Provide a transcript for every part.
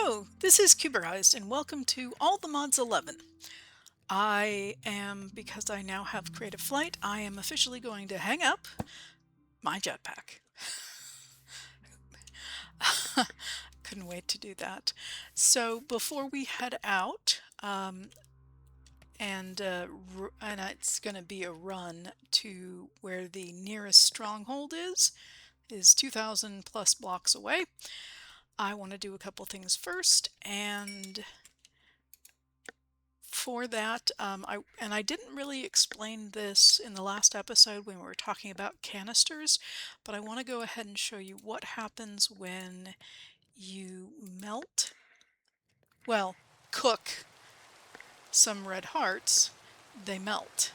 Hello, this is Cuberized and welcome to AllTheMods 11. Because I now have Creative Flight, I am officially going to hang up my jetpack. Couldn't wait to do that. So before we head out, and it's going to be a run to where the nearest stronghold is 2,000 plus blocks away. I want to do a couple things first, and for that, I didn't really explain this in the last episode when we were talking about canisters, but I want to go ahead and show you what happens when you cook some red hearts. They melt.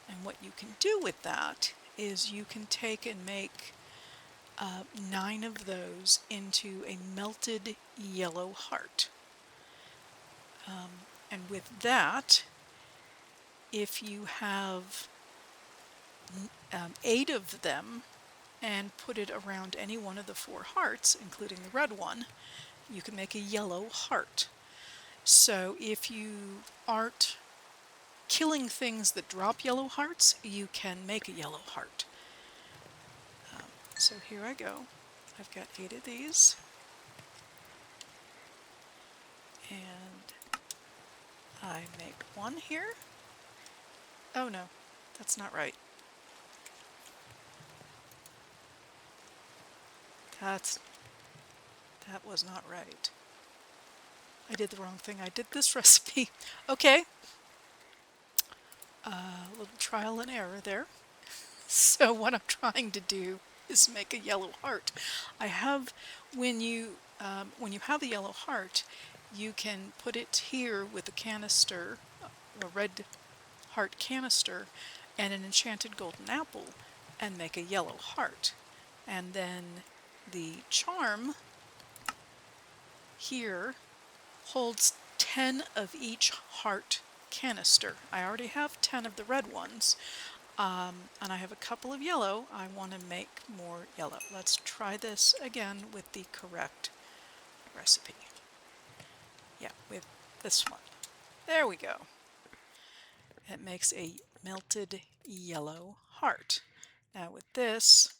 And what you can do with that is you can take and make 9 of those into a melted yellow heart. And with that, if you have 8 of them and put it around any one of the 4 hearts, including the red one, you can make a yellow heart. So if you aren't killing things that drop yellow hearts, you can make a yellow heart. So here I go. I've got 8 of these. And I make one here. Oh no, that's not right. That was not right. I did the wrong thing. I did this recipe. Okay. A little trial and error there. So what I'm trying to do is make a yellow heart. When you have a yellow heart, you can put it here with a canister, a red heart canister, and an enchanted golden apple, and make a yellow heart. And then the charm here holds 10 of each heart canister. I already have 10 of the red ones, and I have a couple of yellow. I want to make more yellow. Let's try this again with the correct recipe. Yeah, with this one. There we go. It makes a melted yellow heart. Now with this,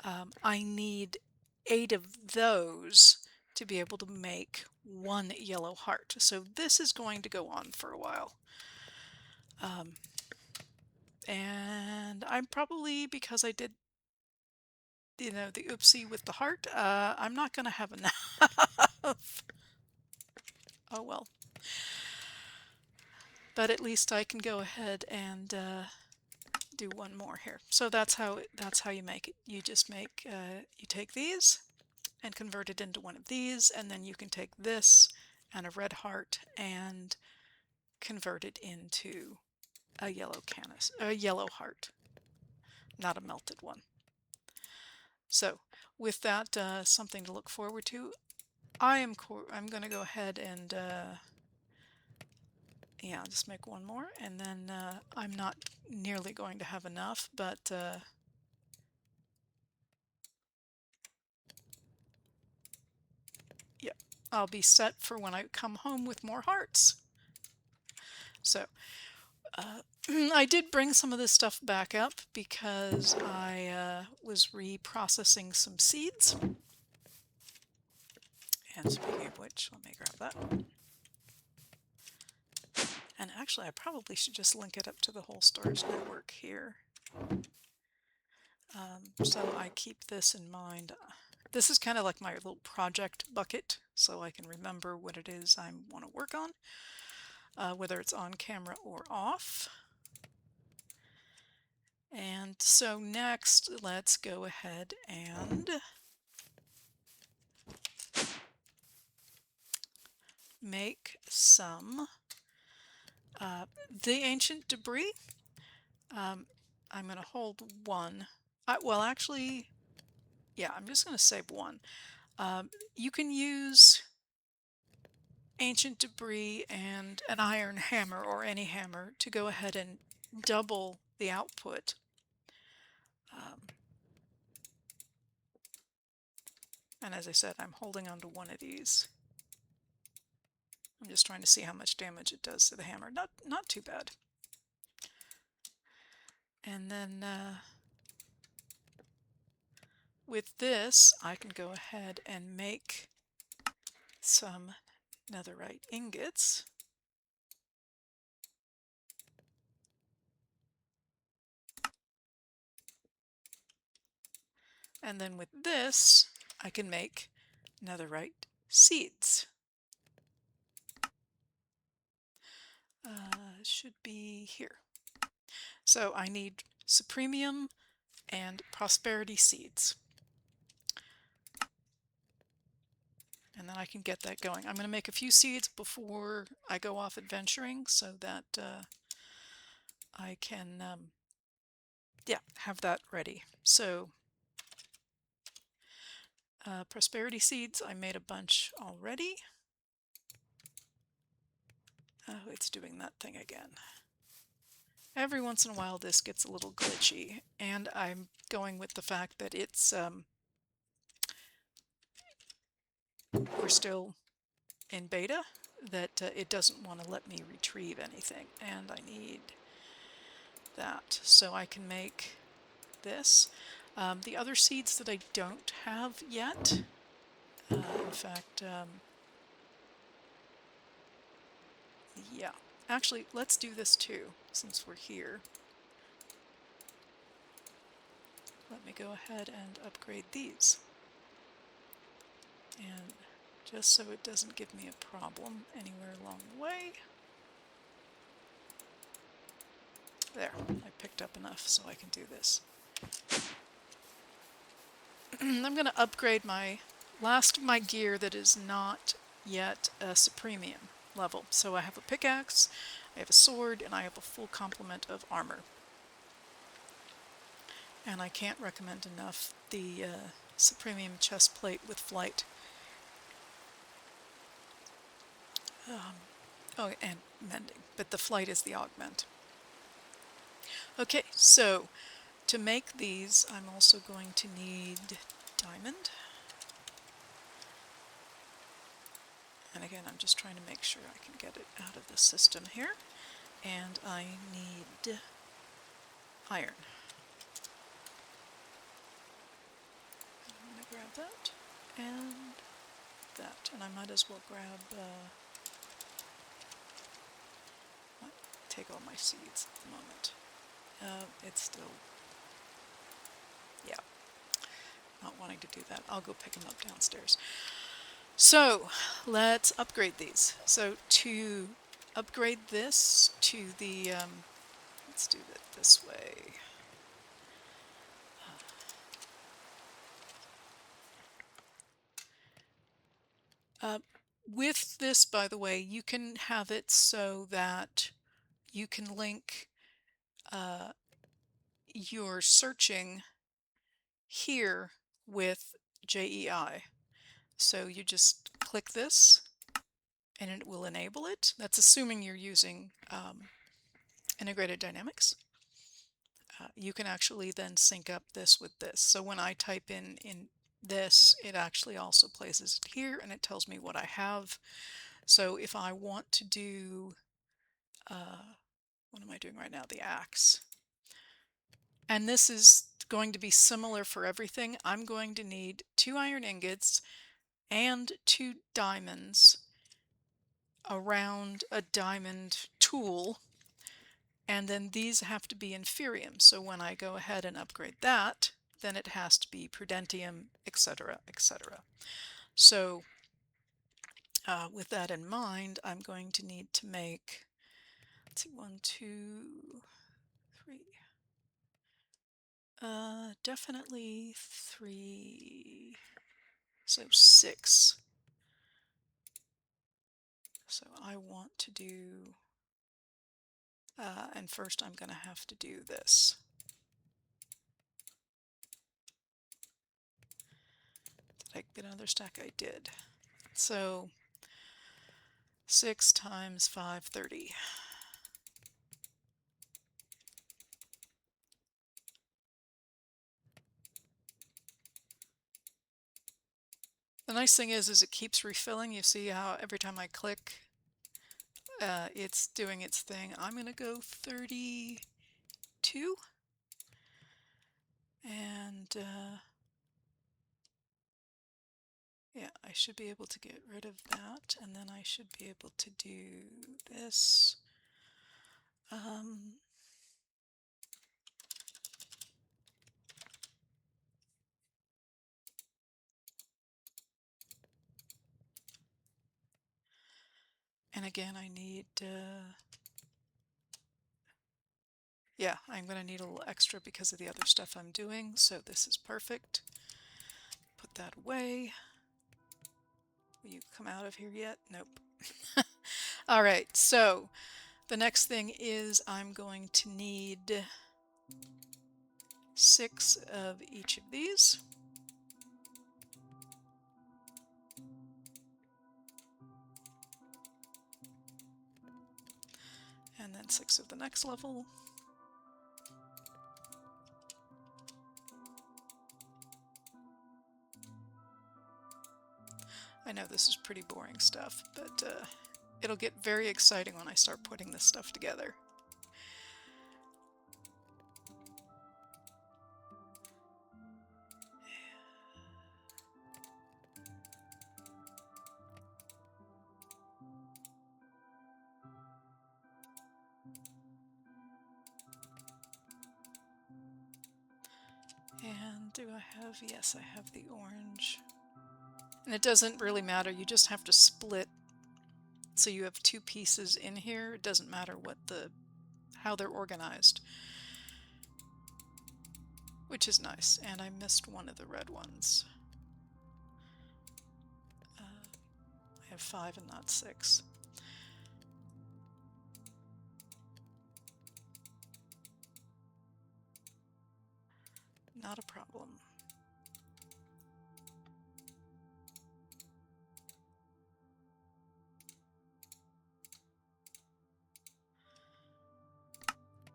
I need 8 of those to be able to make one yellow heart. So this is going to go on for a while. And I'm probably, because I did, the oopsie with the heart, I'm not going to have enough. Oh well. But at least I can go ahead and do one more here. So that's how you make it. You just you take these and convert it into one of these, and then you can take this and a red heart and convert it into a yellow heart, not a melted one. So with that, something to look forward to. I'm going to go ahead and yeah, just make one more, and then I'm not nearly going to have enough, but yeah, I'll be set for when I come home with more hearts. So I did bring some of this stuff back up because I was reprocessing some seeds. And speaking of which, let me grab that. And actually, I probably should just link it up to the whole storage network here. So I keep this in mind. This is kind of like my little project bucket, so I can remember what it is I want to work on, whether it's on camera or off. And so next, let's go ahead and make some the ancient debris. I'm going to hold one. Well, actually, yeah, I'm just going to save one. You can use ancient debris and an iron hammer or any hammer to go ahead and double the output. And as I said, I'm holding on to one of these. I'm just trying to see how much damage it does to the hammer. Not too bad. And then with this, I can go ahead and make some netherite ingots. And then with this, I can make netherite seeds. Should be here. So I need supremium and prosperity seeds. And then I can get that going. I'm going to make a few seeds before I go off adventuring so that I can yeah, have that ready. So prosperity seeds, I made a bunch already. Oh, it's doing that thing again. Every once in a while this gets a little glitchy, and I'm going with the fact that it's we're still in beta, that it doesn't want to let me retrieve anything, and I need that so I can make this. The other seeds that I don't have yet, in fact, yeah, actually let's do this too since we're here. Let me go ahead and upgrade these, and just so it doesn't give me a problem anywhere along the way. There, I picked up enough so I can do this. I'm going to upgrade my last of my gear that is not yet a supremium level. So I have a pickaxe, I have a sword, and I have a full complement of armor. And I can't recommend enough the supremium chest plate with flight. Oh, and mending, but the flight is the augment. Okay, so to make these, I'm also going to need diamond. And again, I'm just trying to make sure I can get it out of the system here. And I need iron. I'm going to grab that and that. And I might as well grab, take all my seeds at the moment. It's still, yeah, not wanting to do that. I'll go pick them up downstairs. So let's upgrade these. So to upgrade this to the, let's do it this way. With this, by the way, you can have it so that you can link your searching here with JEI. So you just click this and it will enable it. That's assuming you're using integrated dynamics. You can actually then sync up this with this. So when I type in this, it actually also places it here and it tells me what I have. So if I want to do, what am I doing right now? The axe. And this is going to be similar for everything. I'm going to need 2 iron ingots and 2 diamonds around a diamond tool, and then these have to be inferium. So when I go ahead and upgrade that, then it has to be prudentium, etc., etc. So with that in mind, I'm going to need to make, let's see, 1, 2, 3. Definitely 3. So 6. So I want to do, and first I'm going to have to do this. Did I get another stack? I did. So 6 times 5, 30. The nice thing is it keeps refilling. You see how every time I click, It's doing its thing. I'm going to go 32, and yeah, I should be able to get rid of that, and then I should be able to do this. And again, I need, yeah, I'm going to need a little extra because of the other stuff I'm doing, so this is perfect. Put that away. Will you come out of here yet? Nope. All right, so the next thing is I'm going to need 6 of each of these. And then 6 of the next level. I know this is pretty boring stuff, but it'll get very exciting when I start putting this stuff together. And do I have, yes, I have the orange. And it doesn't really matter, you just have to split so you have 2 pieces in here. It doesn't matter what how they're organized, which is nice. And I missed one of the red ones. I have 5 and not 6. Not a problem.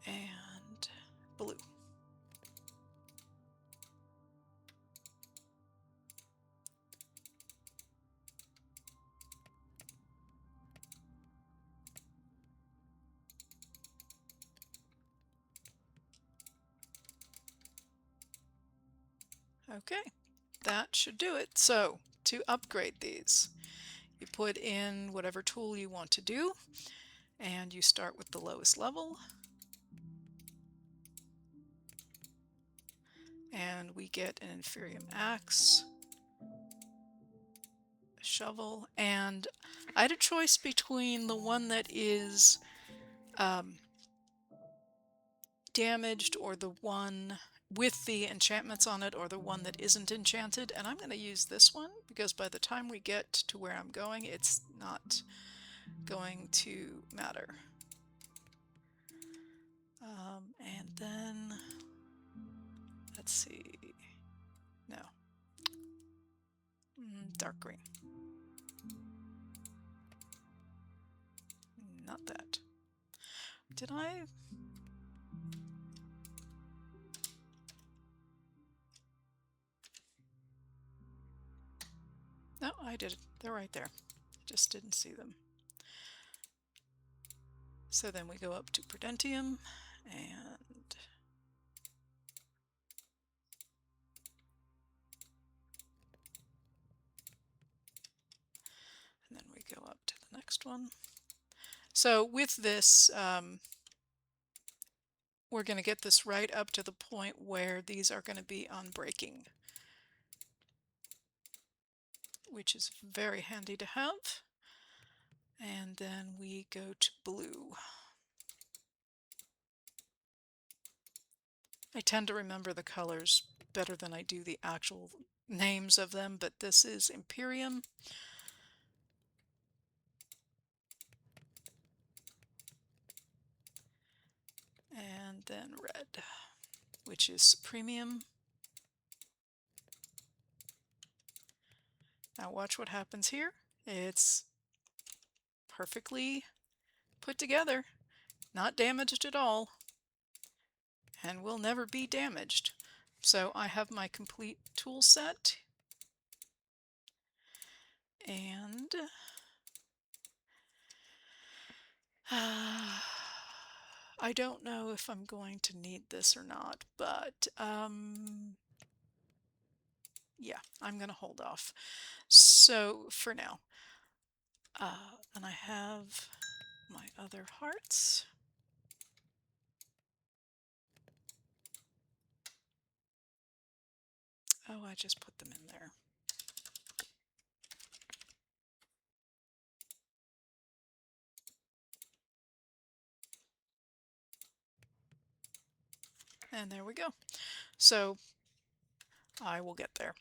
And blue. Okay, that should do it. So to upgrade these, you put in whatever tool you want to do, and you start with the lowest level. And we get an inferium axe, a shovel, and I had a choice between the one that is damaged or the one with the enchantments on it or the one that isn't enchanted, and I'm going to use this one because by the time we get to where I'm going, it's not going to matter. And then let's see, no, dark green, not that. Did I? No, I did it. They're right there. I just didn't see them. So then we go up to Prudentium, and then we go up to the next one. So with this, we're going to get this right up to the point where these are going to be on breaking, which is very handy to have. And then we go to blue. I tend to remember the colors better than I do the actual names of them, but this is Imperium. And then red, which is Premium. Now watch what happens here. It's perfectly put together, not damaged at all, and will never be damaged. So I have my complete tool set, and I don't know if I'm going to need this or not, but yeah, I'm going to hold off. So for now, and I have my other hearts. Oh, I just put them in there. And there we go. So I will get there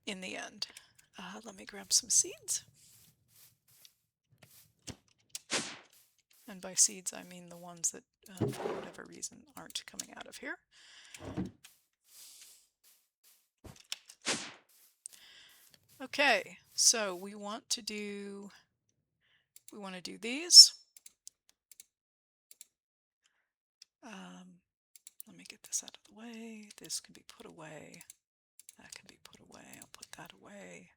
in the end. Let me grab some seeds. And by seeds, I mean the ones that, for whatever reason, aren't coming out of here. Okay, so we want to do these. Let me get this out of the way. This can be put away. That can be put away. I'll put that away.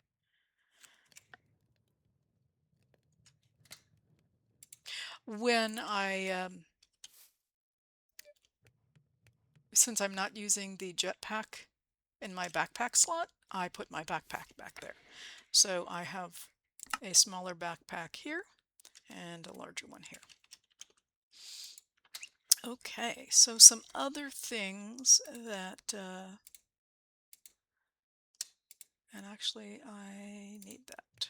When since I'm not using the jetpack in my backpack slot, I put my backpack back there. So I have a smaller backpack here and a larger one here. Okay, so some other things that, and actually I need that.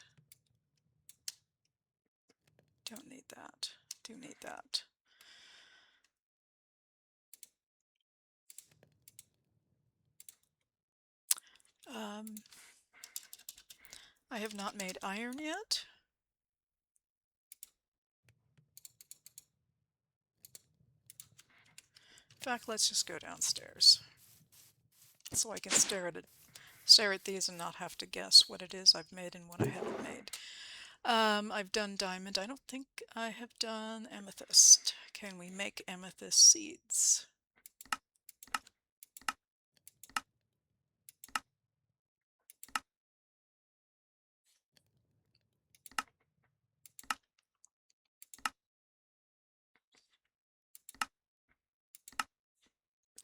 Don't need that. Do need that. I have not made iron yet. In fact, let's just go downstairs so I can stare at these and not have to guess what it is I've made and what I haven't made. I've done diamond. I don't think I have done amethyst. Can we make amethyst seeds?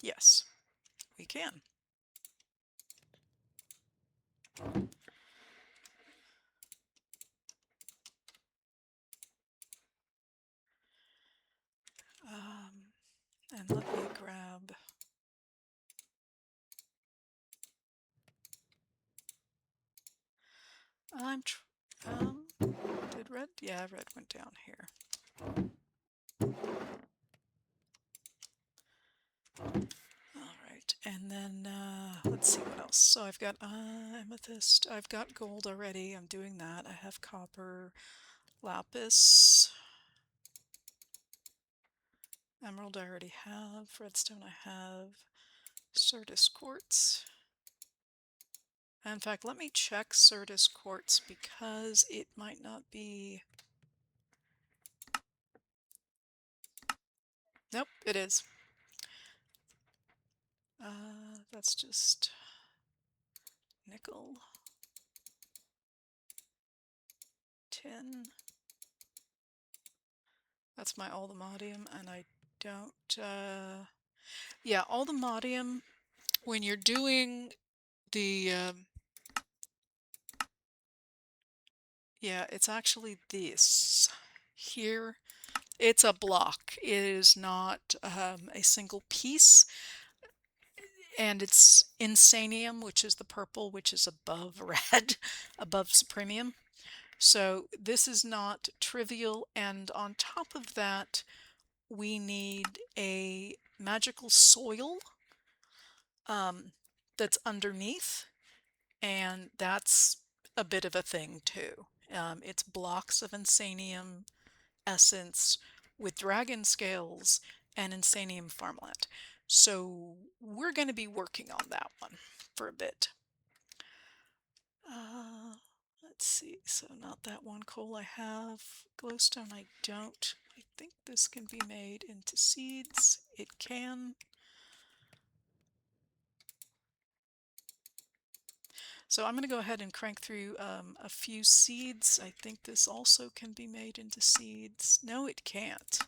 Yes, we can. And let me grab... did red? Yeah, red went down here. Alright, and then let's see what else. So I've got amethyst, I've got gold already, I'm doing that. I have copper, lapis, emerald I already have, redstone I have, Certus quartz. In fact, let me check Certus quartz because it might not be... Nope, it is. That's just nickel, tin. That's my AllTheModium, and I don't... yeah, AllTheModium, when you're doing the... yeah, it's actually this. Here, it's a block. It is not a single piece. And it's insanium, which is the purple, which is above red, above supremium. So this is not trivial, and on top of that, we need a magical soil that's underneath, and that's a bit of a thing too. It's blocks of insanium essence with dragon scales and insanium farmland. So we're going to be working on that one for a bit. Let's see, so not that one coal I have. Glowstone I don't. I think this can be made into seeds. It can. So I'm going to go ahead and crank through a few seeds. I think this also can be made into seeds. No, it can't.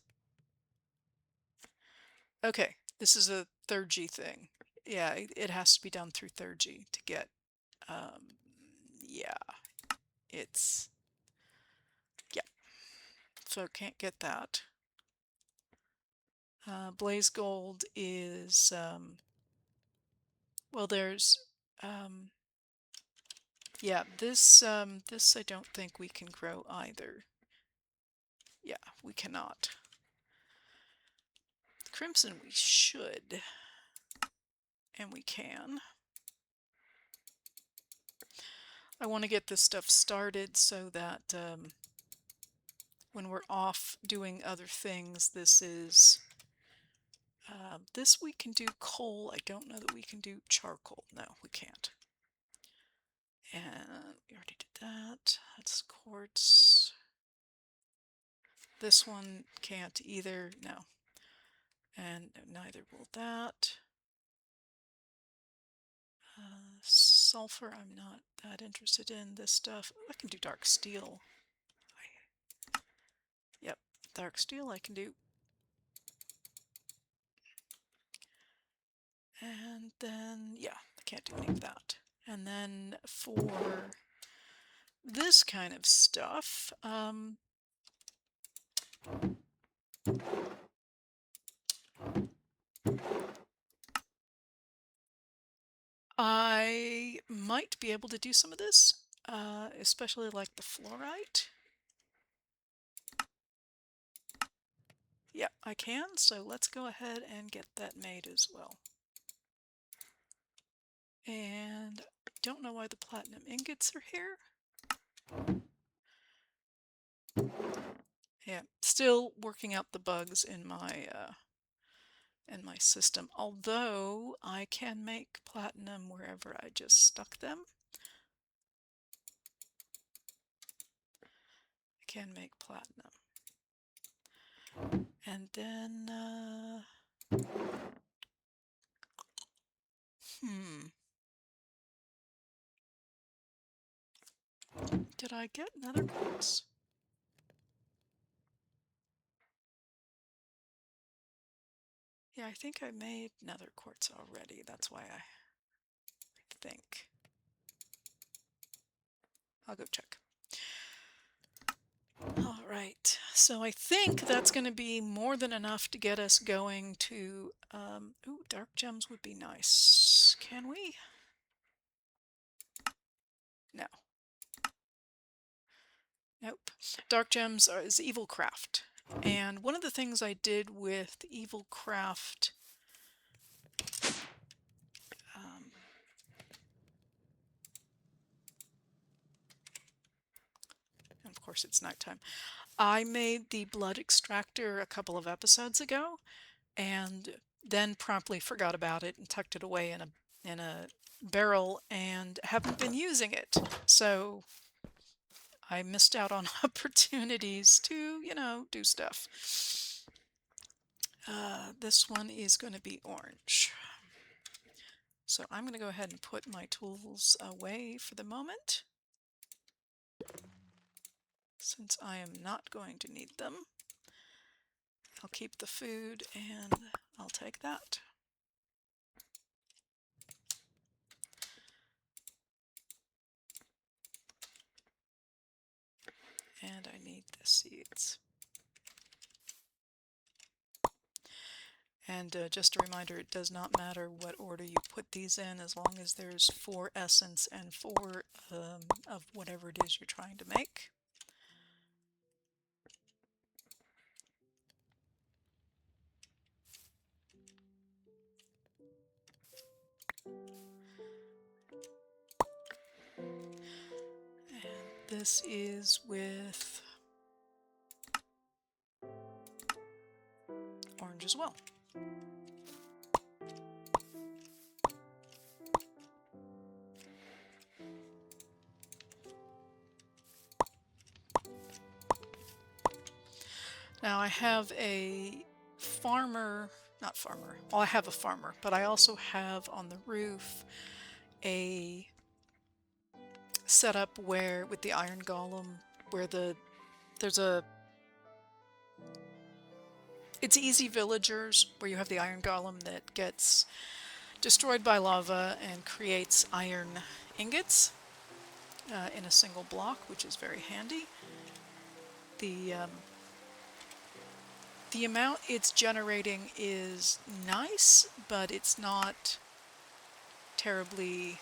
Okay, this is a 3rd G thing. Yeah, it has to be done through 3rd G to get, yeah, it's, yeah, so can't get that. Blaze Gold is, well, there's, yeah, this I don't think we can grow either. Yeah, we cannot. Crimson we should, and we can. I want to get this stuff started so that when we're off doing other things, this is, this we can do coal. I don't know that we can do charcoal. No, we can't. And we already did that. That's quartz. This one can't either. No. And neither will that. Sulfur, I'm not that interested in this stuff. I can do dark steel. Yep, dark steel I can do. And then, yeah, I can't do any of that. And then for this kind of stuff, I might be able to do some of this, especially like the fluorite. Yeah, I can, so let's go ahead and get that made as well. And I don't know why the platinum ingots are here. Yeah, still working out the bugs in my system, although I can make platinum wherever I just stuck them. I can make platinum. And then, did I get nether quartz? Yeah, I think I made nether quartz already. That's why I think. I'll go check. All right, so I think that's going to be more than enough to get us going to, ooh, dark gems would be nice. Can we? No. Nope. Dark gems is evil craft. And one of the things I did with evil craft, and of course it's nighttime, I made the blood extractor a couple of episodes ago, and then promptly forgot about it and tucked it away in a barrel and haven't been using it. So I missed out on opportunities to, you know, do stuff. This one is going to be orange. So I'm going to go ahead and put my tools away for the moment, since I am not going to need them. I'll keep the food and I'll take that. And I need the seeds. And just a reminder, it does not matter what order you put these in, as long as there's 4 essence and 4 of whatever it is you're trying to make. And this is with orange as well. Now I have a farmer, not farmer, well I have a farmer, but I also have on the roof a setup where, with the iron golem, where there's a, It's easy villagers, where you have the iron golem that gets destroyed by lava and creates iron ingots in a single block, which is very handy. The amount it's generating is nice, but it's not terribly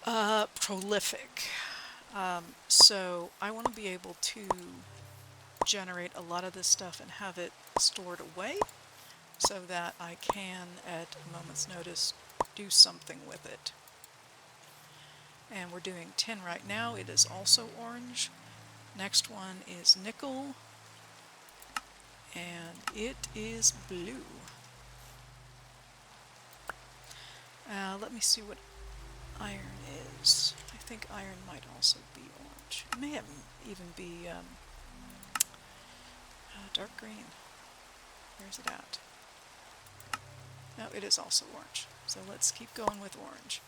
prolific. So I want to be able to generate a lot of this stuff and have it stored away so that I can, at a moment's notice, do something with it. And we're doing tin right now. It is also orange. Next one is nickel, and it is blue. Let me see what iron is. I think iron might also be orange. It may even be dark green. Where's it at? No, it is also orange. So let's keep going with orange.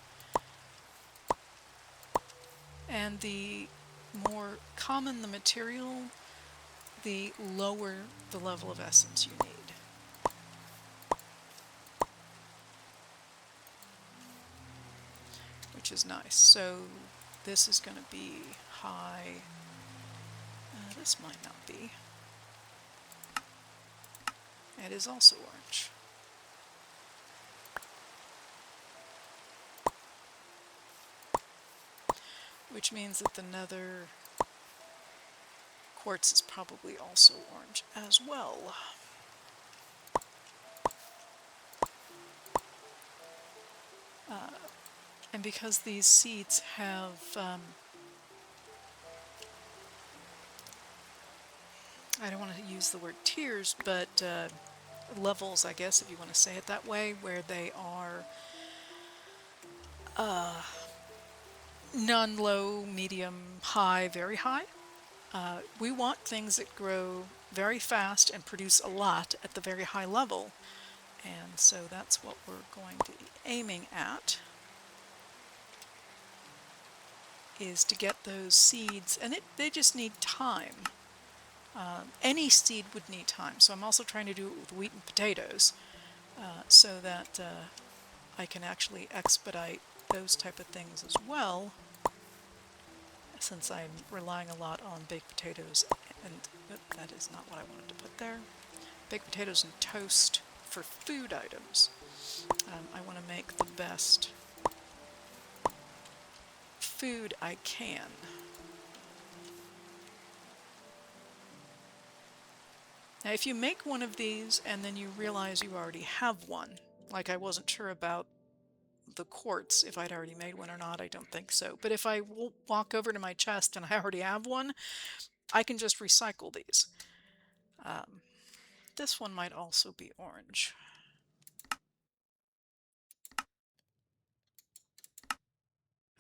And the more common the material, the lower the level of essence you need. Which is nice. So this is going to be high. This might not be. It is also orange. Which means that the nether quartz is probably also orange as well. And because these seeds have I don't want to use the word tiers, but levels, I guess, if you want to say it that way, where they are none, low, medium, high, very high. We want things that grow very fast and produce a lot at the very high level. And so that's what we're going to be aiming at, is to get those seeds, and they just need time. Any seed would need time, so I'm also trying to do it with wheat and potatoes so that I can actually expedite those type of things as well, since I'm relying a lot on baked potatoes, and that is not what I wanted to put there. Baked potatoes and toast for food items. I want to make the best food I can. Now if you make one of these and then you realize you already have one, like I wasn't sure about the quartz, if I'd already made one or not, I don't think so. But if I walk over to my chest and I already have one, I can just recycle these. This one might also be orange.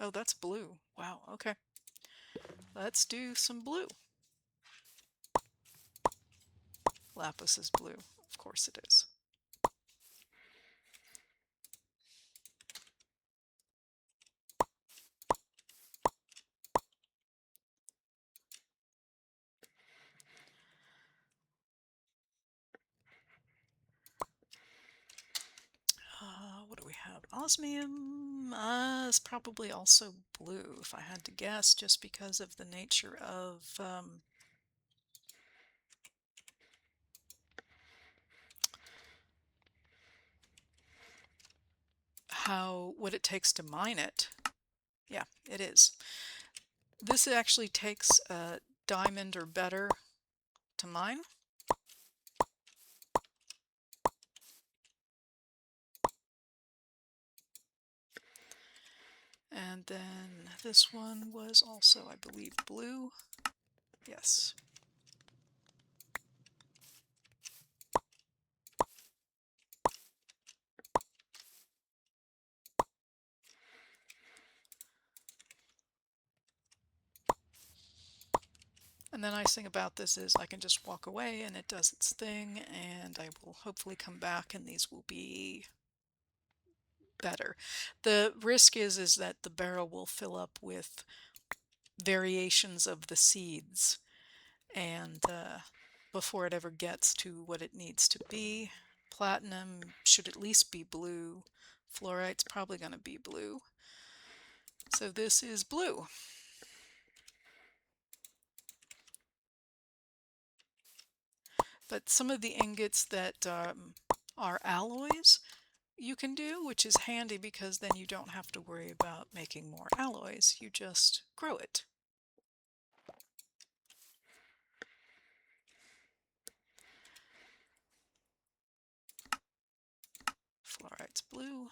Oh, that's blue. Wow, okay. Let's do some blue. Lapis is blue. Of course it is. What do we have? Osmium is probably also blue, if I had to guess, just because of the nature of what it takes to mine it. Yeah, it is. This actually takes a diamond or better to mine. And then this one was also, I believe, blue. Yes. And the nice thing about this is I can just walk away and it does its thing, and I will hopefully come back and these will be better. The risk is that the barrel will fill up with variations of the seeds, and before it ever gets to what it needs to be. Platinum should at least be blue. Fluorite's probably going to be blue. So this is blue. But some of the ingots that are alloys you can do, which is handy because then you don't have to worry about making more alloys. You just grow it. Fluorite's blue.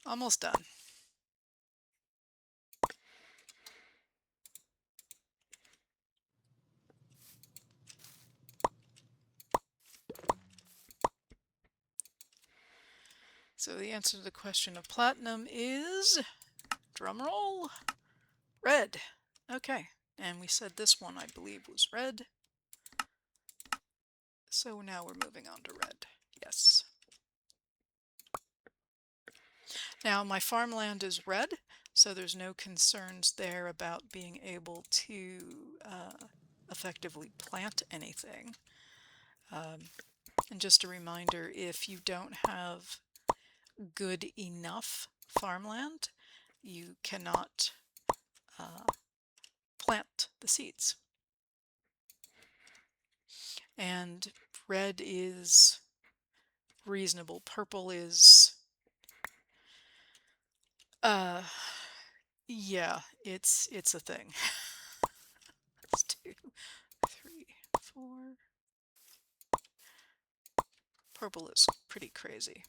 Almost done. So the answer to the question of platinum is, drum roll, red. Okay, and we said this one I believe was red. So now we're moving on to red. Yes. Now my farmland is red, so there's no concerns there about being able to effectively plant anything. And just a reminder, if you don't have good enough farmland, you cannot plant the seeds. And red is reasonable. Purple is, yeah, it's a thing. That's 2, 3, 4. Purple is pretty crazy.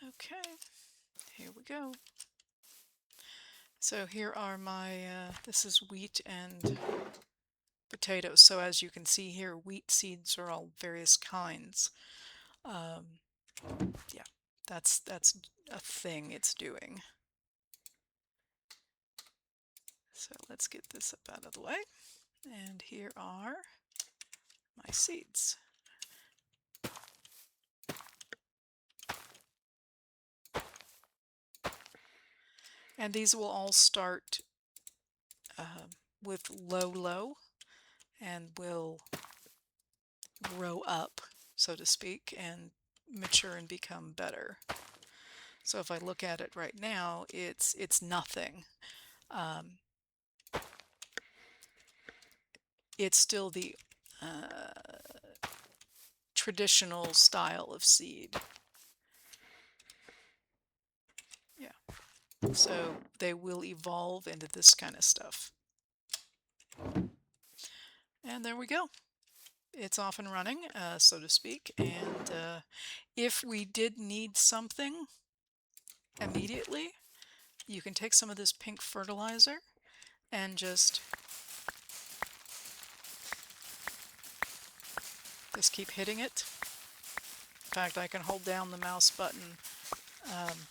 Okay, here we go. So here are my, this is wheat and potatoes. So as you can see here, wheat seeds are all various kinds. Yeah, that's a thing it's doing. So let's get this up out of the way. And here are my seeds. And these will all start with low, and will grow up, so to speak, and mature and become better. So if I look at it right now, it's nothing. It's still the traditional style of seed. Yeah. So they will evolve into this kind of stuff. And there we go. It's off and running, so to speak. And if we did need something immediately, you can take some of this pink fertilizer and just keep hitting it. In fact, I can hold down the mouse button,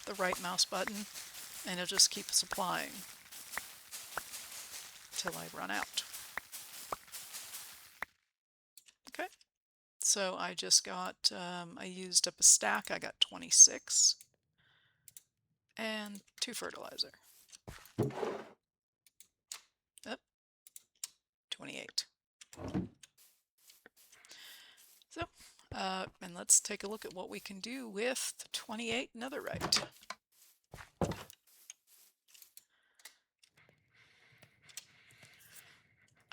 the right mouse button, and it'll just keep supplying till I run out. Okay, so I just got, I used up a stack. I got 26 and 2 fertilizer. Up, 28. So, and let's take a look at what we can do with 28 netherite.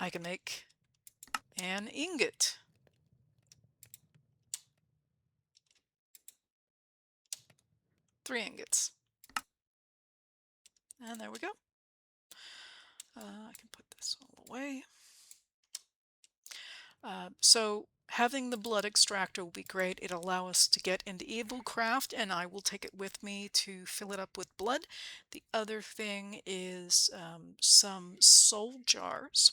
I can make an ingot. Three ingots. And there we go. I can put this all away. So having the blood extractor will be great. It'll allow us to get into Evilcraft, and I will take it with me to fill it up with blood. The other thing is some soul jars.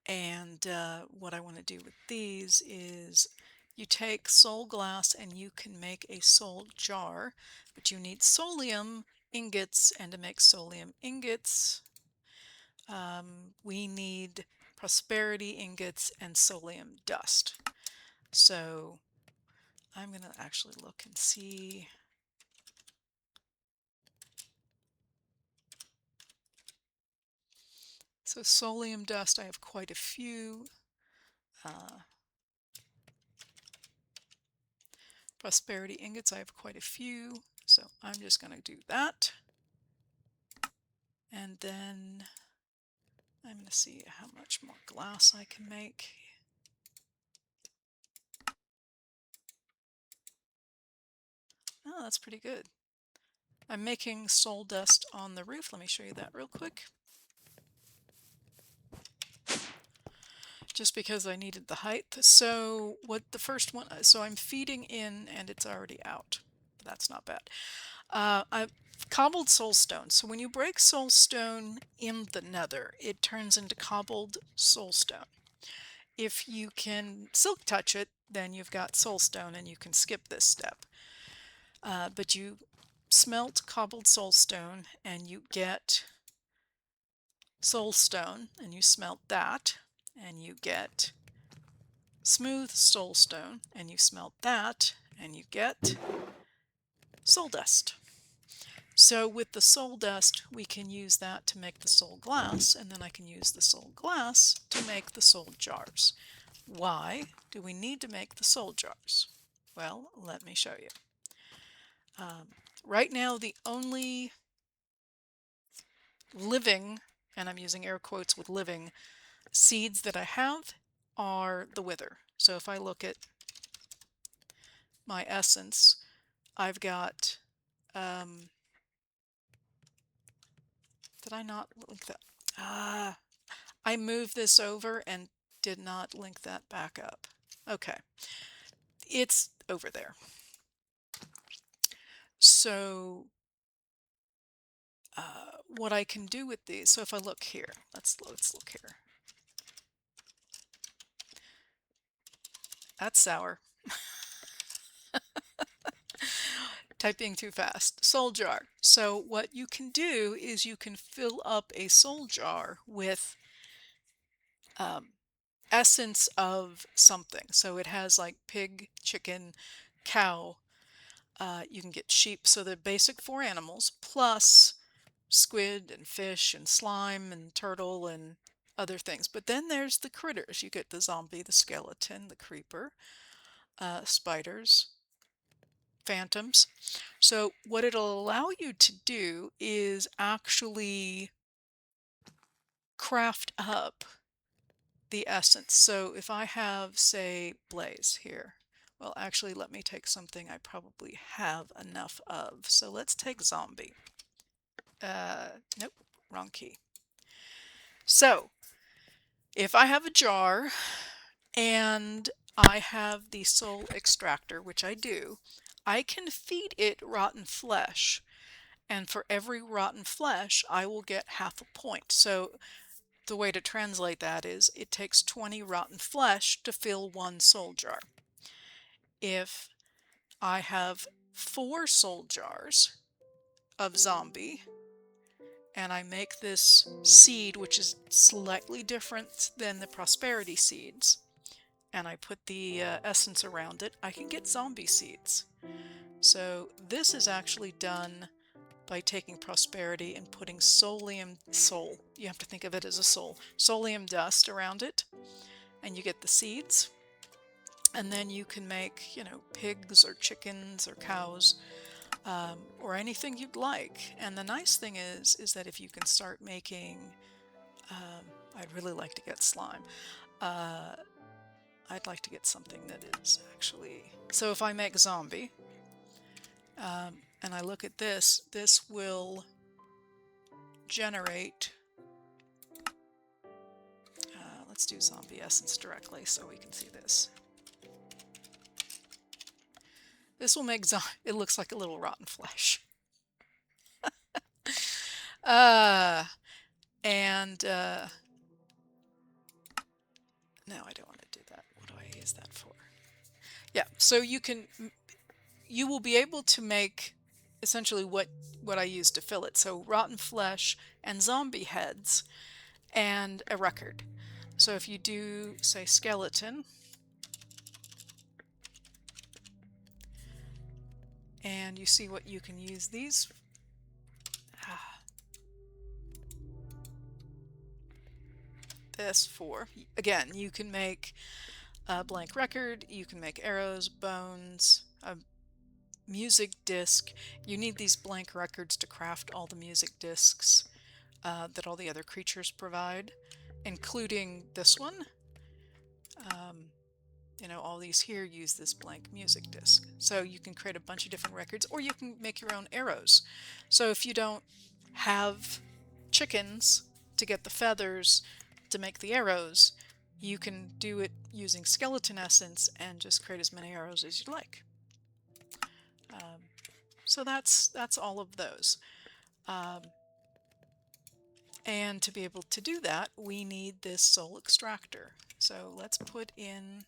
And what I want to do with these is you take soul glass and you can make a soul jar, but you need soulium ingots, and to make soulium ingots we need prosperity ingots, and solium dust. So I'm going to actually look and see. So solium dust, I have quite a few. Prosperity ingots, I have quite a few. So I'm just going to do that. And then I'm going to see how much more glass I can make. Oh, that's pretty good. I'm making soul dust on the roof. Let me show you that real quick. Just because I needed the height. So what the first one, so I'm feeding in and it's already out. That's not bad. I've cobbled soulstone. So when you break soulstone in the nether, it turns into cobbled soulstone. If you can silk touch it, then you've got soulstone and you can skip this step. But you smelt cobbled soulstone and you get soulstone, and you smelt that, and you get smooth soulstone, and you smelt that, and you get soul dust. So with the soul dust, we can use that to make the soul glass, and then I can use the soul glass to make the soul jars. Why do we need to make the soul jars? Well, let me show you. Right now, the only living, and I'm using air quotes with living, seeds that I have are the wither. So if I look at my essence, I've got, did I not link that? I moved this over and did not link that back up. Okay, it's over there. So what I can do with these, so if I look here, let's look here. That's sour. Typing too fast. Soul jar. So what you can do is you can fill up a soul jar with essence of something. So it has like pig, chicken, cow. You can get sheep. So the basic 4 animals plus squid and fish and slime and turtle and other things. But then there's the critters. You get the zombie, the skeleton, the creeper, spiders, phantoms. So what it'll allow you to do is actually craft up the essence. So if I have, say, blaze here, well, actually, let me take something I probably have enough of. So let's take zombie. Nope, wrong key. So if I have a jar and I have the soul extractor, which I do, I can feed it rotten flesh. And for every rotten flesh, I will get half a point. So the way to translate that is it takes 20 rotten flesh to fill 1 soul jar. If I have 4 soul jars of zombie, and I make this seed, which is slightly different than the prosperity seeds, and I put the essence around it, I can get zombie seeds. So this is actually done by taking prosperity and putting solium, you have to think of it as a solium dust around it, and you get the seeds. And then you can make, pigs or chickens or cows, or anything you'd like. And the nice thing is that if you can start making, I'd really like to get slime. I'd like to get something that is actually, so if I make zombie, and I look at this will generate, let's do zombie essence directly so we can see this. This will make it looks like a little rotten flesh. No, I don't want to do that. What do I use that for? Yeah, so you will be able to make essentially what I use to fill it. So rotten flesh and zombie heads and a record. So if you do, say, skeleton, and you see what you can use these. This for. Again, you can make a blank record, you can make arrows, bones, a music disc. You need these blank records to craft all the music discs that all the other creatures provide, including this one. You know, all these here use this blank music disc. So you can create a bunch of different records, or you can make your own arrows. So if you don't have chickens to get the feathers to make the arrows, you can do it using skeleton essence and just create as many arrows as you like. So that's all of those. And to be able to do that, we need this soul extractor. So let's put in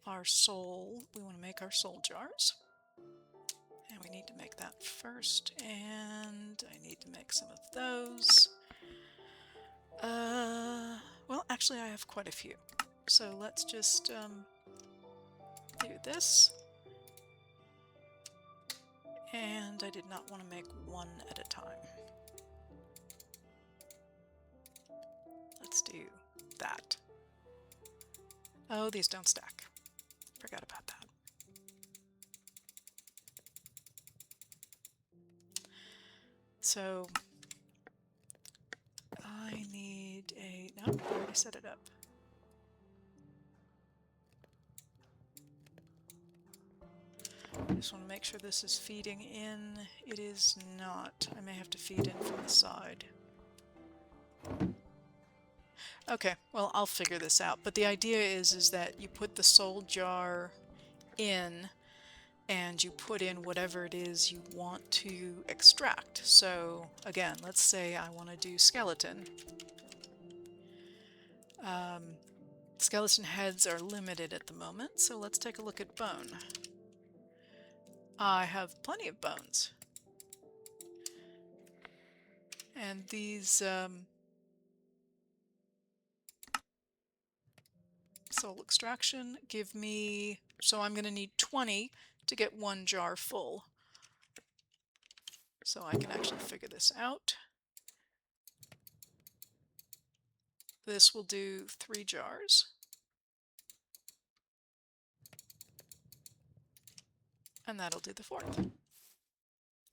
our soul. We want to make our soul jars. And we need to make that first. And I need to make some of those. Well, actually I have quite a few. So let's just do this. And I did not want to make one at a time. Let's do that. Oh, these don't stack. Forgot about that. So I need a... No, I already set it up. I just want to make sure this is feeding in. It is not. I may have to feed in from the side. Okay, well, I'll figure this out. But the idea is that you put the soul jar in and you put in whatever it is you want to extract. So again, let's say I want to do skeleton. Skeleton heads are limited at the moment, so let's take a look at bone. I have plenty of bones. And these soul extraction give me, so I'm going to need 20 to get one jar full. So I can actually figure this out. This will do 3 jars. And that'll do the 4th.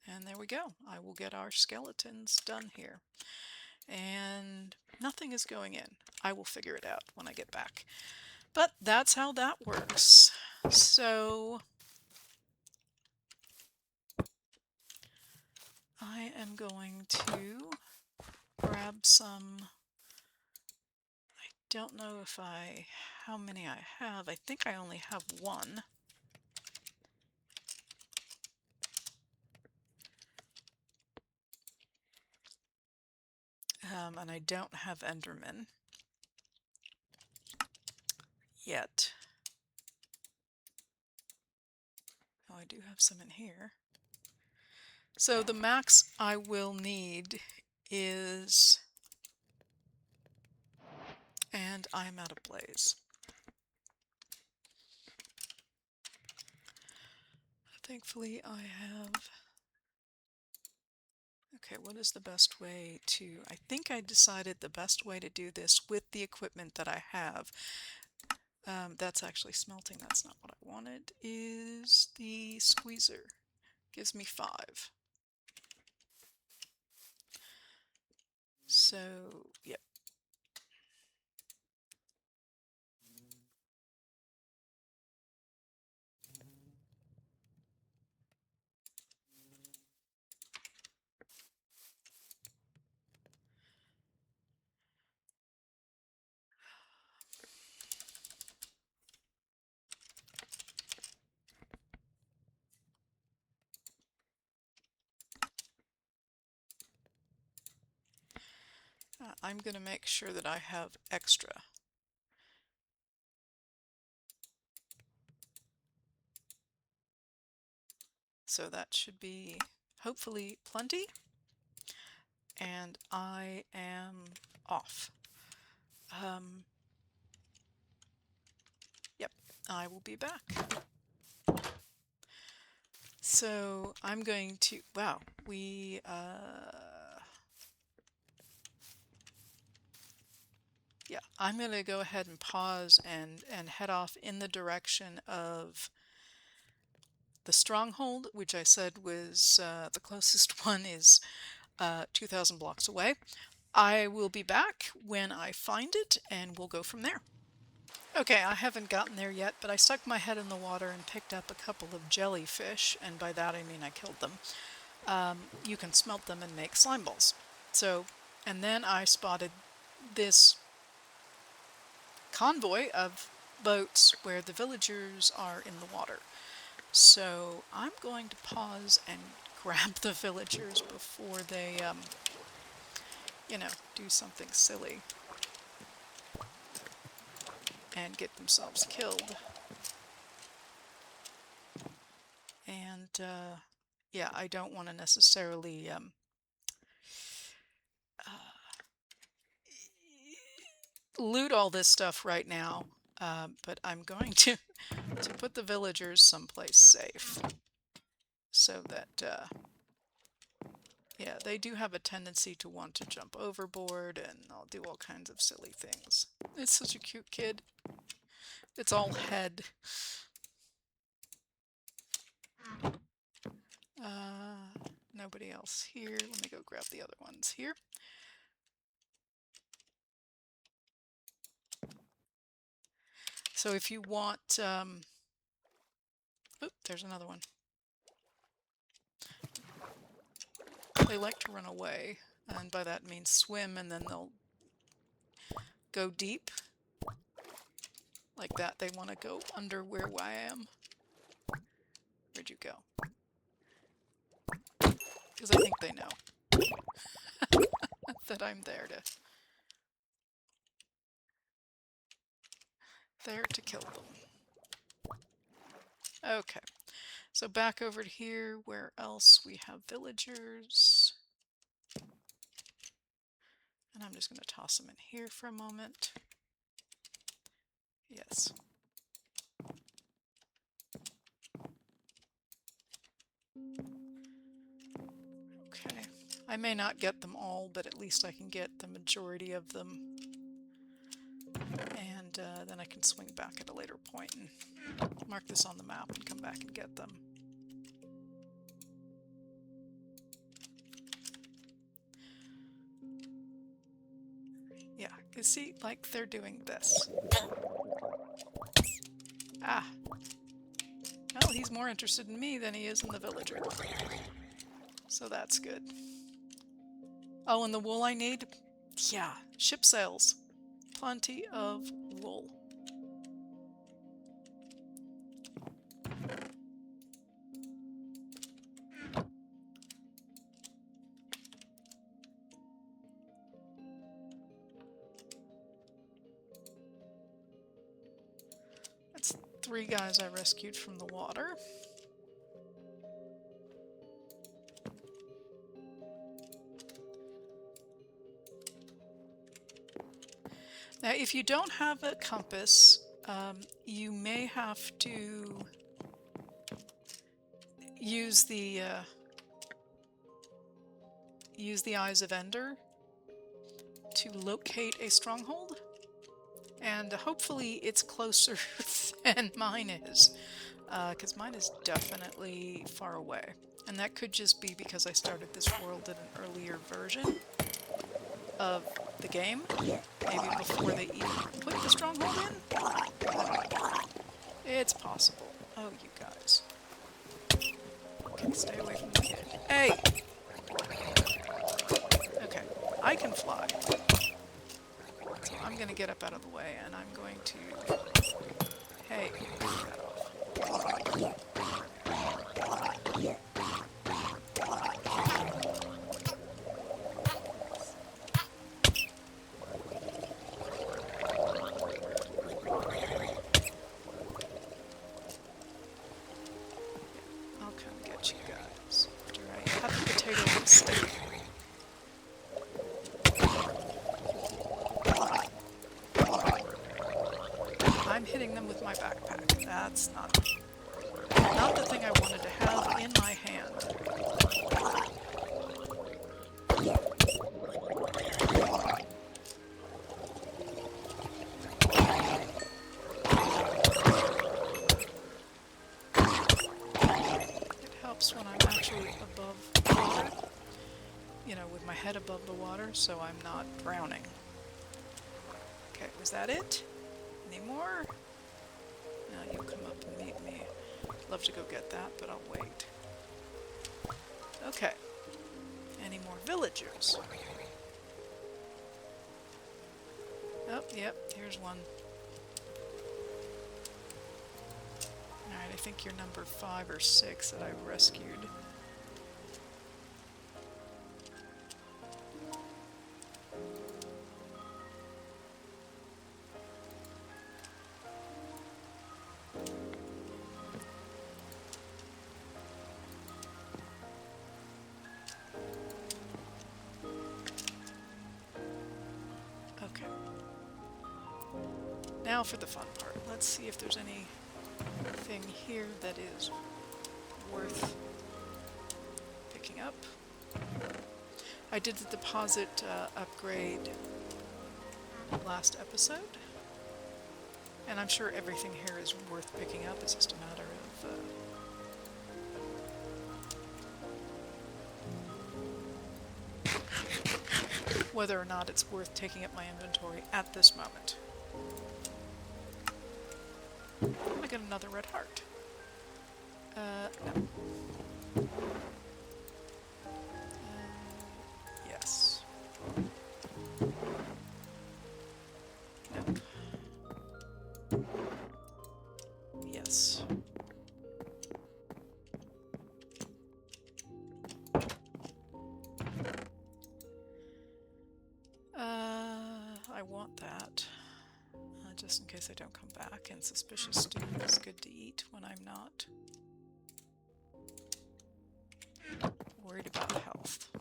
And there we go. I will get our skeletons done here. And nothing is going in. I will figure it out when I get back. But that's how that works. So I am going to grab some. I don't know if how many I have. I think I only have one. And I don't have Enderman yet. Oh, I do have some in here. So the max I will need is, and I'm out of blaze. Thankfully I have, okay, what is the best way to, I think I decided the best way to do this with the equipment that I have, that's actually smelting, that's not what I wanted, is the squeezer. Gives me 5. So, yep. I'm going to make sure that I have extra. So that should be hopefully plenty. And I am off. Yep, I will be back. So I'm going to, wow, yeah, I'm going to go ahead and pause and head off in the direction of the Stronghold, which I said was the closest one is 2,000 blocks away. I will be back when I find it, and we'll go from there. Okay, I haven't gotten there yet, but I stuck my head in the water and picked up a couple of jellyfish, and by that I mean I killed them. You can smelt them and make slime balls. So, and then I spotted this convoy of boats where the villagers are in the water. So I'm going to pause and grab the villagers before they, do something silly and get themselves killed. And, yeah, I don't want to necessarily loot all this stuff right now, but I'm going to put the villagers someplace safe so that, yeah, they do have a tendency to want to jump overboard, and I'll do all kinds of silly things. It's such a cute kid. It's all head. Nobody else here. Let me go grab the other ones here. So if you want, oop, there's another one. They like to run away, and by that means swim, and then they'll go deep. Like that, they want to go under where I am. Where'd you go? Because I think they know that I'm there to kill them. Okay, so back over to here, where else we have villagers. And I'm just going to toss them in here for a moment. Yes. Okay. I may not get them all, but at least I can get the majority of them. And then I can swing back at a later point and mark this on the map and come back and get them. Yeah, you see, like they're doing this. Ah. Well, he's more interested in me than he is in the villager. So that's good. Oh, and the wool I need? Yeah, ship sails. Plenty of wool. That's 3 guys I rescued from the water. Now, if you don't have a compass, you may have to use the Eyes of Ender to locate a stronghold, and hopefully it's closer than mine is, because mine is definitely far away. And that could just be because I started this world in an earlier version of the game, maybe before they even put the stronghold in. It's possible. Oh, you guys. Okay, stay away from the kid. Hey! Okay, I can fly. So I'm gonna get up out of the way, and I'm going to... Hey, get that off. I'll come get you guys. Do I have a potato and a stick? hitting them with my backpack. That's not the thing I wanted to have in my hand. It helps when I'm actually above the water, you know, with my head above the water, so I'm not drowning. Okay, was that it? Any more? Now you come up and meet me. Love to go get that, but I'll wait. Okay. Any more villagers? Oh, yep, here's one. Alright, I think you're number 5 or 6 that I've rescued. Okay. Now for the fun part. Let's see if there's anything here that is worth picking up. I did the deposit upgrade last episode, and I'm sure everything here is worth picking up. It's just a matter of whether or not it's worth taking up my inventory at this moment. I'm gonna get another red heart. No. Yes. Nope. Yes. I want that. Just in case I don't come back, and suspicious stew is good to eat when I'm not worried about health.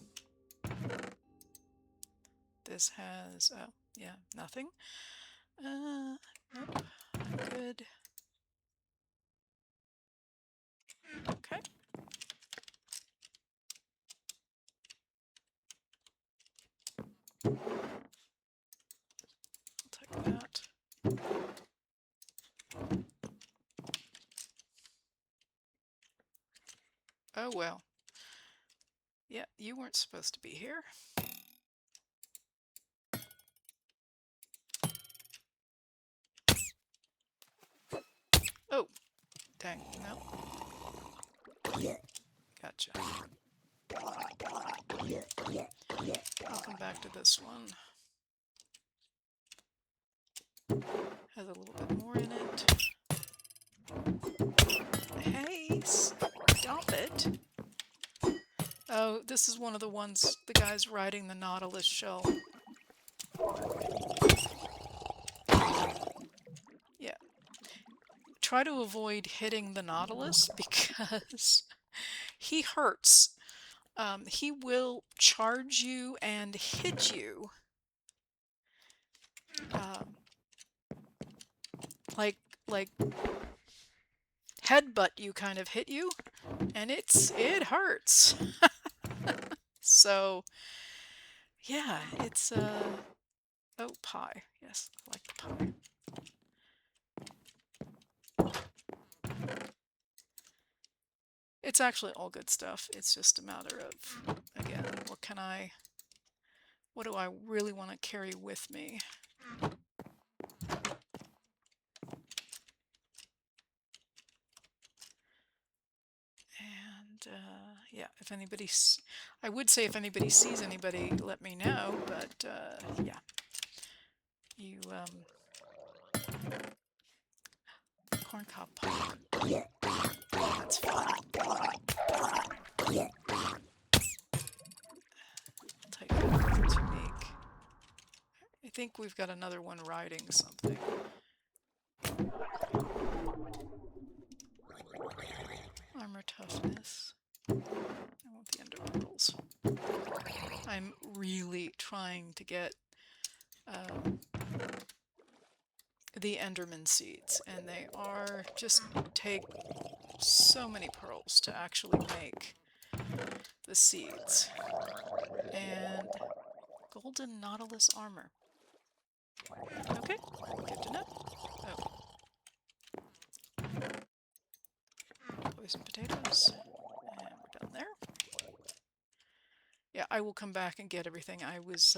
This has, oh, yeah, nothing. Nope, I'm good. Okay. I'll take that. Oh well. Yeah, you weren't supposed to be here. Oh, dang, no. Gotcha. I'll come back to this one. Has a little bit more in it. Hey, stop it. Oh, this is one of the ones, the guy's riding the Nautilus shell. Yeah. Try to avoid hitting the Nautilus because he hurts. He will charge you and hit you. Like headbutt you, kind of hit you, and it hurts. So yeah, it's oh, pie. Yes, I like the pie. It's actually all good stuff. It's just a matter of, again, what do I really want to carry with me? And yeah, if anybody's, I would say if anybody sees anybody, let me know, but yeah. You, corncob pie. That's fine. I'll take that. It's unique. I think we've got another one riding something. Armor toughness. I want the underpearls. I'm really trying to get the Enderman seeds, and they are just take so many pearls to actually make the seeds. And golden nautilus armor. Okay, good to know. Oh, poison potatoes. And we're done there. Yeah, I will come back and get everything. I was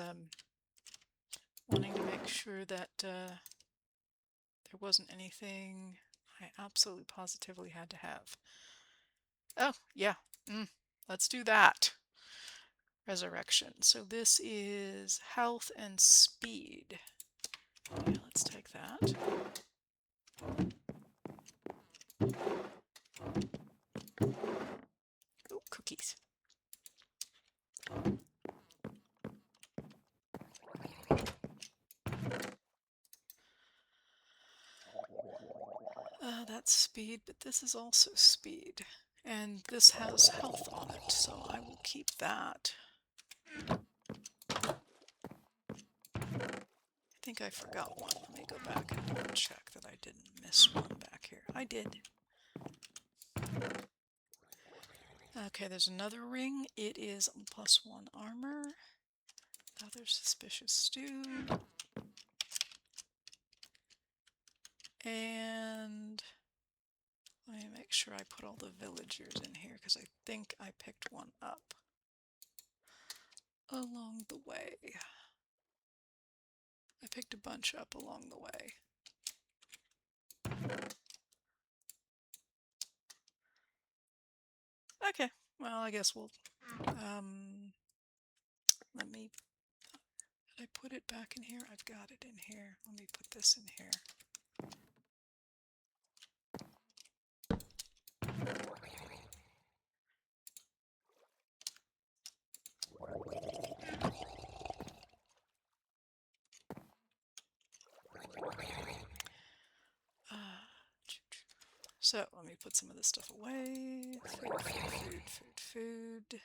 wanting to make sure that there wasn't anything I absolutely positively had to have. Oh, yeah. Let's do that. Resurrection. So this is health and speed. Yeah, let's take that. Oh, cookies. That's speed, but this is also speed. And this has health on it, so I will keep that. I think I forgot one. Let me go back and double check that I didn't miss one back here. I did. Okay, there's another ring. It is +1 armor. Other suspicious stew. And let me make sure I put all the villagers in here because I think I picked one up along the way. I picked a bunch up along the way. Okay, well, I guess we'll, let me, did I put it back in here? I've got it in here. Let me put this in here. So let me put some of this stuff away. Food.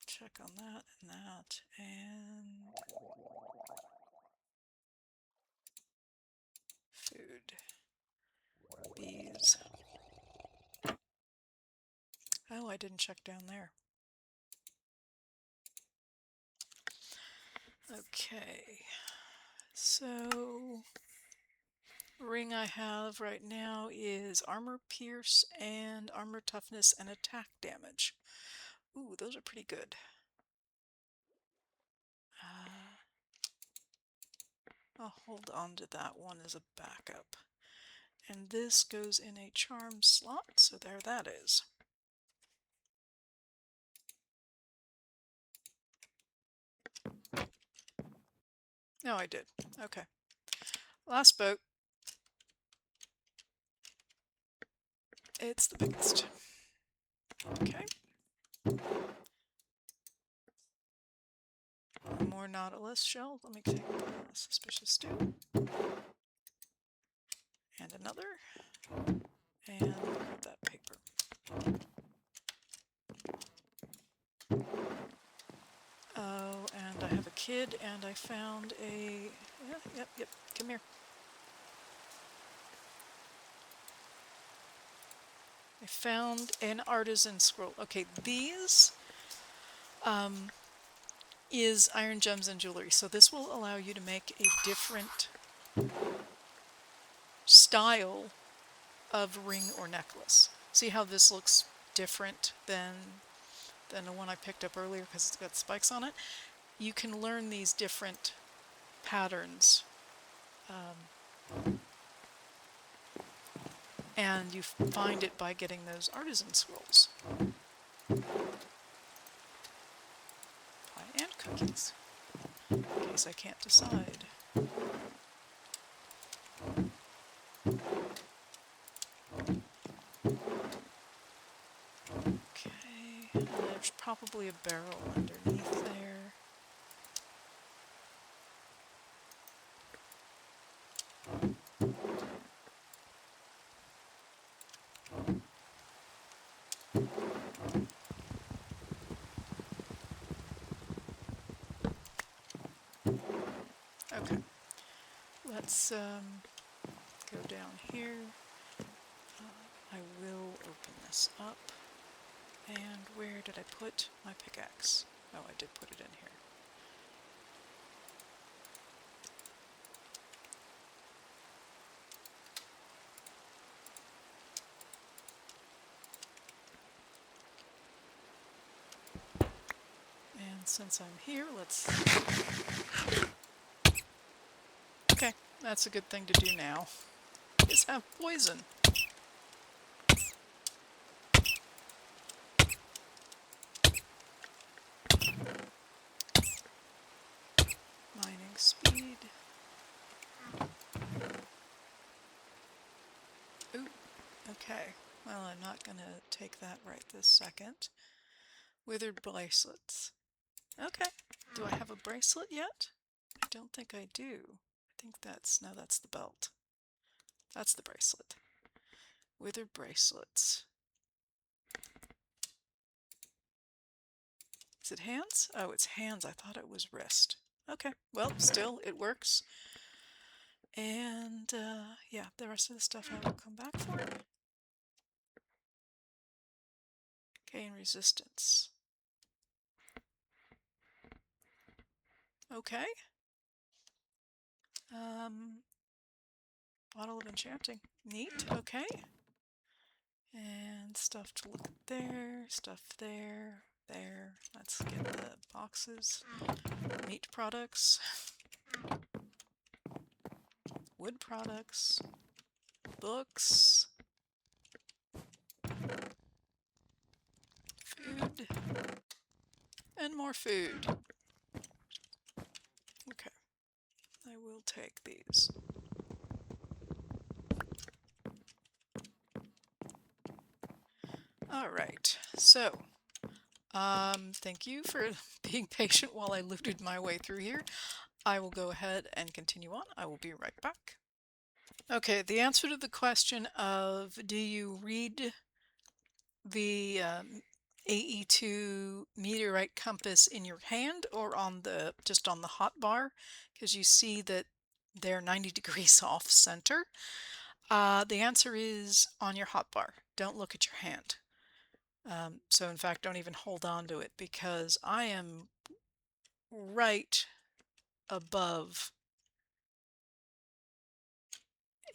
Check on that and that. And food. Bees. Oh, I didn't check down there. Okay. So ring I have right now is armor pierce and armor toughness and attack damage. Ooh, those are pretty good. I'll hold on to that one as a backup. And this goes in a charm slot, so there that is. No, I did. Okay. Last boat. It's the biggest. Okay. More nautilus shell. Let me take the suspicious stew. And another. And grab that paper. Oh, and I have a kid, and I found a... Yep, come here. I found an artisan scroll. Okay, these is iron gems and jewelry, so this will allow you to make a different style of ring or necklace. See how this looks different than the one I picked up earlier because it's got spikes on it? You can learn these different patterns, and you find it by getting those artisan scrolls. Pie and cookies, in case I can't decide. Okay, and there's probably a barrel underneath there. Okay, let's go down here. I will open this up. And where did I put my pickaxe? Oh, I did put it in here. And since I'm here, let's... Okay, that's a good thing to do now, is have poison. Mining speed. Ooh, okay. Well, I'm not going to take that right this second. Withered bracelets. Okay. Do I have a bracelet yet? I don't think I do. I think that's... no, that's the belt. That's the bracelet. Withered bracelets. Is it hands? Oh, it's hands. I thought it was wrist. Okay. Well, still, it works. And, yeah, the rest of the stuff I will come back for. Gain resistance. Okay. Bottle of enchanting. Neat. Okay. And stuff to look at there. Stuff there. There. Let's get the boxes. Meat products. Wood products. Books. Food. And more food. Okay. I will take these. All right. So, thank you for being patient while I looted my way through here. I will go ahead and continue on. I will be right back. Okay, the answer to the question of do you read the AE2 meteorite compass in your hand or on the just on the hot bar, because you see that they're 90 degrees off center. The answer is on your hot bar. Don't look at your hand. So in fact, don't even hold on to it, because I am right above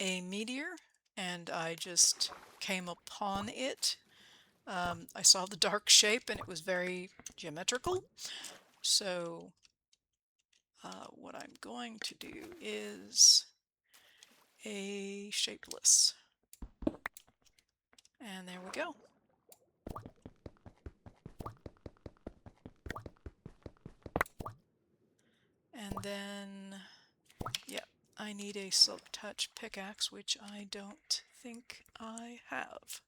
a meteor and I just came upon it. I saw the dark shape and it was very geometrical. So what I'm going to do is a shapeless. And there we go. And then, yeah, I need a silk touch pickaxe, which I don't think I have.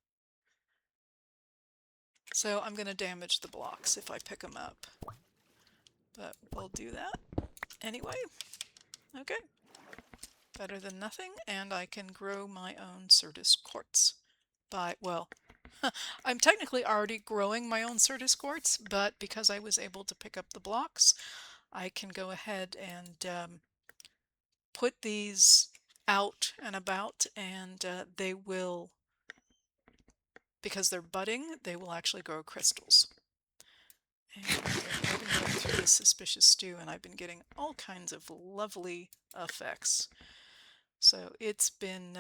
So I'm going to damage the blocks if I pick them up. But we'll do that anyway. Okay. Better than nothing, and I can grow my own Certus quartz. Well, I'm technically already growing my own Certus quartz, but because I was able to pick up the blocks, I can go ahead and put these out and about, and they will, because they're budding, they will actually grow crystals. And I've been going through this suspicious stew, and I've been getting all kinds of lovely effects. So it's been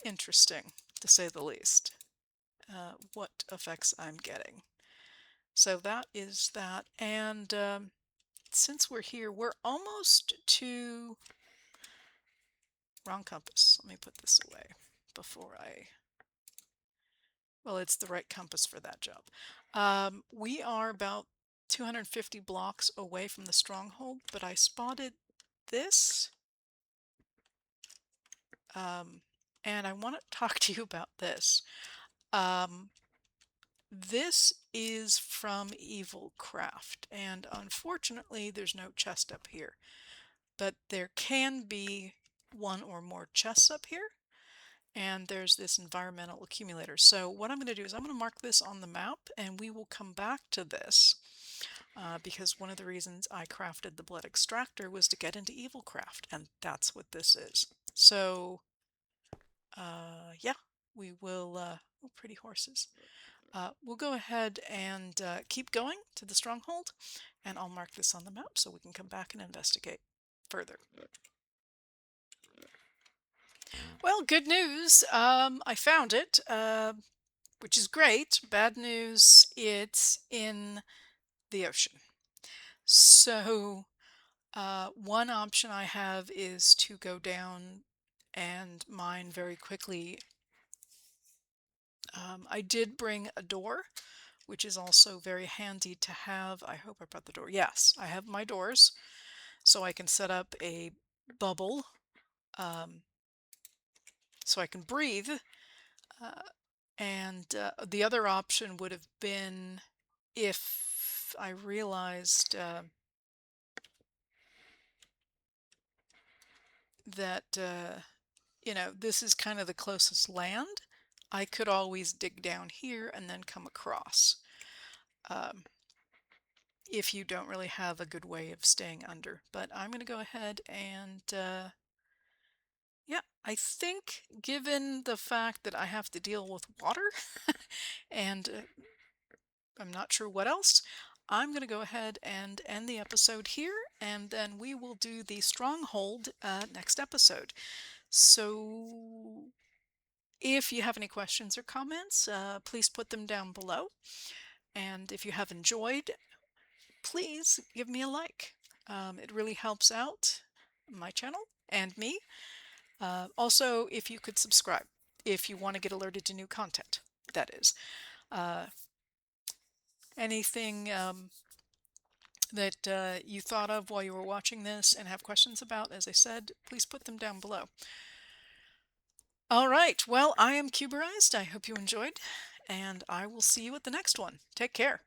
interesting, to say the least, what effects I'm getting. So that is that. And since we're here, we're almost to... Wrong compass. Let me put this away before I... Well, it's the right compass for that job. We are about 250 blocks away from the Stronghold, but I spotted this. And I want to talk to you about this. This is from Evil Craft, and unfortunately there's no chest up here. But there can be one or more chests up here, and there's this environmental accumulator. So what I'm going to do is I'm going to mark this on the map, and we will come back to this because one of the reasons I crafted the blood extractor was to get into evil craft, and that's what this is. So, yeah, we will, oh, pretty horses. We'll go ahead and keep going to the stronghold, and I'll mark this on the map so we can come back and investigate further. Well, good news. I found it, which is great. Bad news, it's in the ocean. So, one option I have is to go down and mine very quickly. I did bring a door, which is also very handy to have. I hope I brought the door. Yes, I have my doors, so I can set up a bubble so I can breathe. And the other option would have been if I realized that, this is kind of the closest land, I could always dig down here and then come across. If you don't really have a good way of staying under. But I'm going to go ahead and, yeah, I think given the fact that I have to deal with water and I'm not sure what else, I'm going to go ahead and end the episode here, and then we will do the stronghold next episode. So if you have any questions or comments, please put them down below. And if you have enjoyed, please give me a like. It really helps out my channel and me. Also, if you could subscribe, if you want to get alerted to new content, that is. Anything that you thought of while you were watching this and have questions about, as I said, please put them down below. All right, well, I am Cuberized. I hope you enjoyed, and I will see you at the next one. Take care.